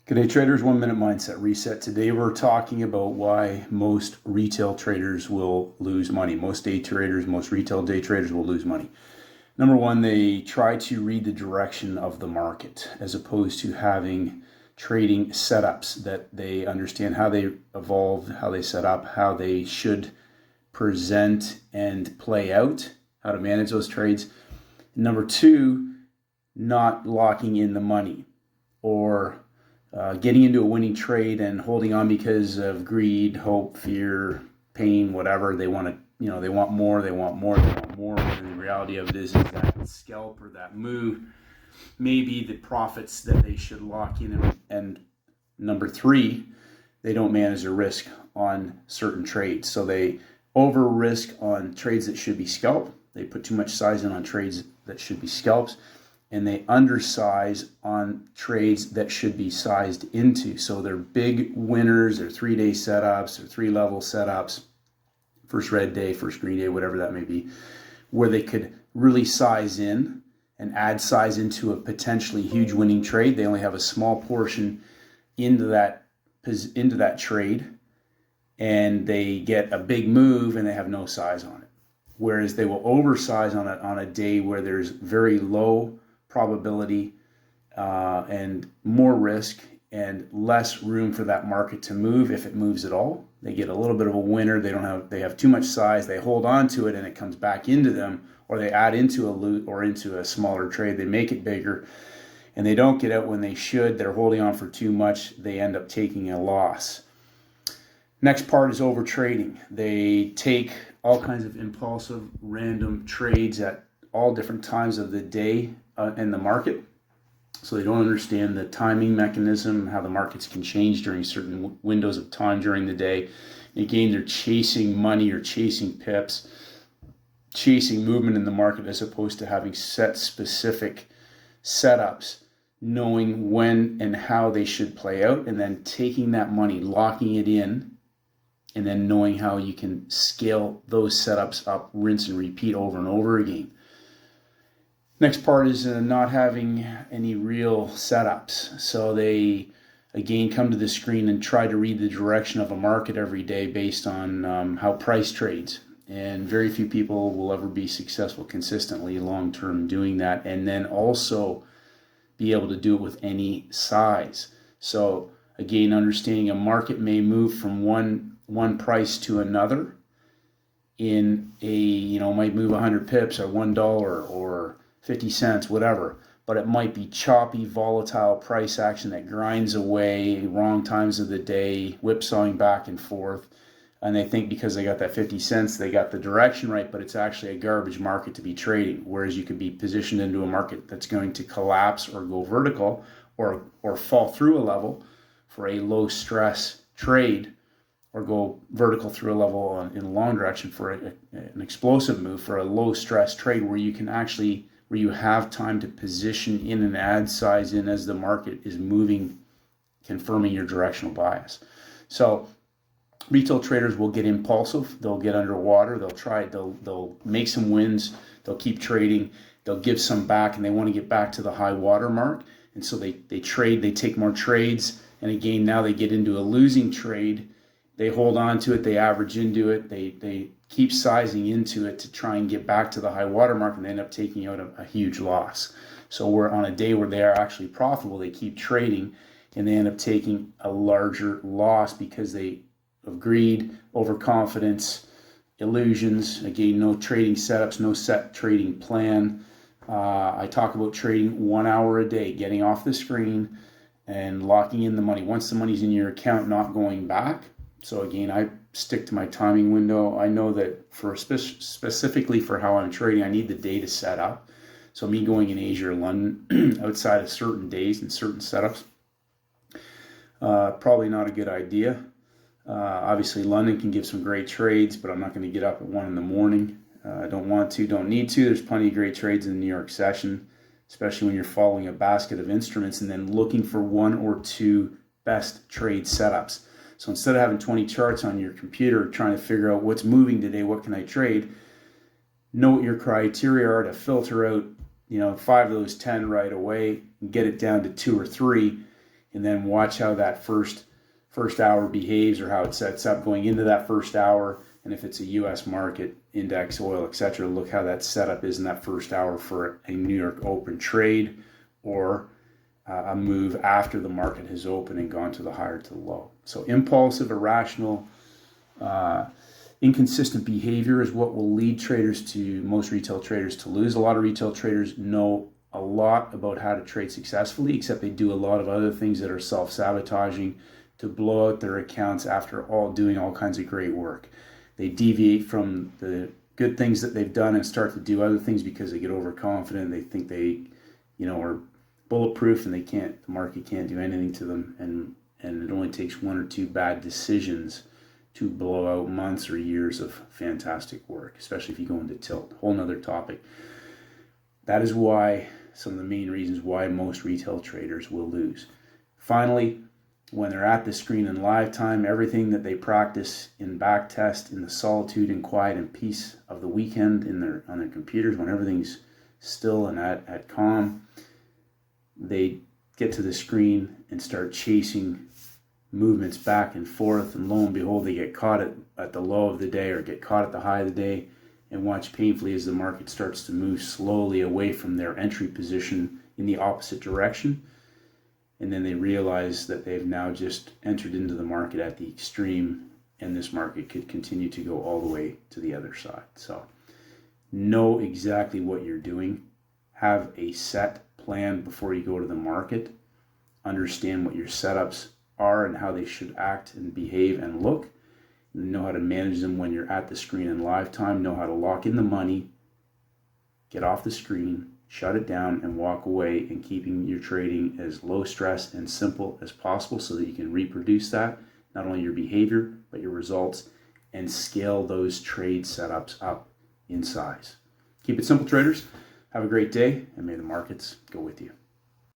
Good day, traders. 1 minute mindset reset. Today we're talking about why most retail traders will lose money. Most day traders, most retail day traders will lose money. Number one, they try to read the direction of the market as opposed to having trading setups that they understand how they evolve, how they set up, how they should present and play out, how to manage those trades. Number two, not locking in the money or getting into a winning trade and holding on because of greed, hope, fear, pain, whatever. They want to, they want more, they want more, they want more. And the reality of it is that scalp or that move may be the profits that they should lock in. And number three, they don't manage their risk on certain trades. So they over risk on trades that should be scalp. They put too much size in on trades that should be scalps. And they undersize on trades that should be sized into. So they're big winners, they're 3-day setups, or 3-level setups, first red day, first green day, whatever that may be, where they could really size in and add size into a potentially huge winning trade. They only have a small portion into that trade, and they get a big move and they have no size on it. Whereas they will oversize on a day where there's very low probability and more risk and less room for that market to move if it moves at all. They get a little bit of a winner. They have too much size. They hold on to it and it comes back into them, or they add into a loot or into a smaller trade. They make it bigger and they don't get out when they should. They're holding on for too much. They end up taking a loss. Next part is over trading. They take all kinds of impulsive, random trades at all different times of the day in the market. So they don't understand the timing mechanism, how the markets can change during certain windows of time during the day. And again, they're chasing money or chasing pips, chasing movement in the market as opposed to having set specific setups, knowing when and how they should play out, and then taking that money, locking it in, and then knowing how you can scale those setups up, rinse and repeat over and over again. Next part is not having any real setups. So they, again, come to the screen and try to read the direction of a market every day based on how price trades. And very few people will ever be successful consistently long-term doing that, and then also be able to do it with any size. So again, understanding a market may move from one price to another in might move 100 pips or $1 or 50 cents, whatever, but it might be choppy, volatile price action that grinds away, wrong times of the day, whipsawing back and forth. And they think because they got that 50 cents, they got the direction right, but it's actually a garbage market to be trading. Whereas you could be positioned into a market that's going to collapse or go vertical or fall through a level for a low stress trade, or go vertical through a level in a long direction for an explosive move for a low stress trade where you have time to position in and add size in as the market is moving, confirming your directional bias. So retail traders will get impulsive. They'll get underwater. They'll make some wins. They'll keep trading. They'll give some back, and they want to get back to the high water mark. And so they trade. They take more trades. And again, now they get into a losing trade. They hold on to it. They average into it. They keep sizing into it to try and get back to the high water mark, and they end up taking out a huge loss. So we're on a day where they are actually profitable. They keep trading, and they end up taking a larger loss because of greed, overconfidence, illusions. Again, no trading setups, no set trading plan. I talk about trading 1 hour a day, getting off the screen and locking in the money. Once the money's in your account, not going back. So again, I stick to my timing window. I know that for specifically for how I'm trading, I need the day to set up. So me going in Asia or London outside of certain days and certain setups, probably not a good idea. Obviously, London can give some great trades, but I'm not going to get up at 1 in the morning. I don't want to, don't need to. There's plenty of great trades in the New York session, especially when you're following a basket of instruments and then looking for 1 or 2 best trade setups. So instead of having 20 charts on your computer trying to figure out what's moving today, what can I trade, know what your criteria are to filter out 5 of those 10 right away and get it down to 2 or 3 and then watch how that first hour behaves, or how it sets up going into that first hour. And if it's a US market, index, oil, etc., look how that setup is in that first hour for a New York open trade, or a move after the market has opened and gone to the high or to the low. So impulsive, irrational, inconsistent behavior is what will lead most retail traders to lose. A lot of retail traders know a lot about how to trade successfully, except they do a lot of other things that are self-sabotaging to blow out their accounts after doing all kinds of great work. They deviate from the good things that they've done and start to do other things because they get overconfident. They think they, are bulletproof, and the market can't do anything to them. And it only takes one or two bad decisions to blow out months or years of fantastic work, especially if you go into tilt. Whole nother topic. That is why, some of the main reasons why most retail traders will lose. Finally, when they're at the screen in live time, everything that they practice in back test, in the solitude and quiet and peace of the weekend on their computers, when everything's still and at calm, they get to the screen and start chasing movements back and forth, and lo and behold, they get caught at the low of the day or get caught at the high of the day, and watch painfully as the market starts to move slowly away from their entry position in the opposite direction. And then they realize that they've now just entered into the market at the extreme, and this market could continue to go all the way to the other side. So know exactly what you're doing. Have a set plan before you go to the market. Understand what your setups are and how they should act and behave and look. Know how to manage them when you're at the screen in live time. Know how to lock in the money, get off the screen, shut it down, and walk away, and keeping your trading as low stress and simple as possible so that you can reproduce that, not only your behavior, but your results, and scale those trade setups up in size. Keep it simple, traders. Have a great day, and may the markets go with you.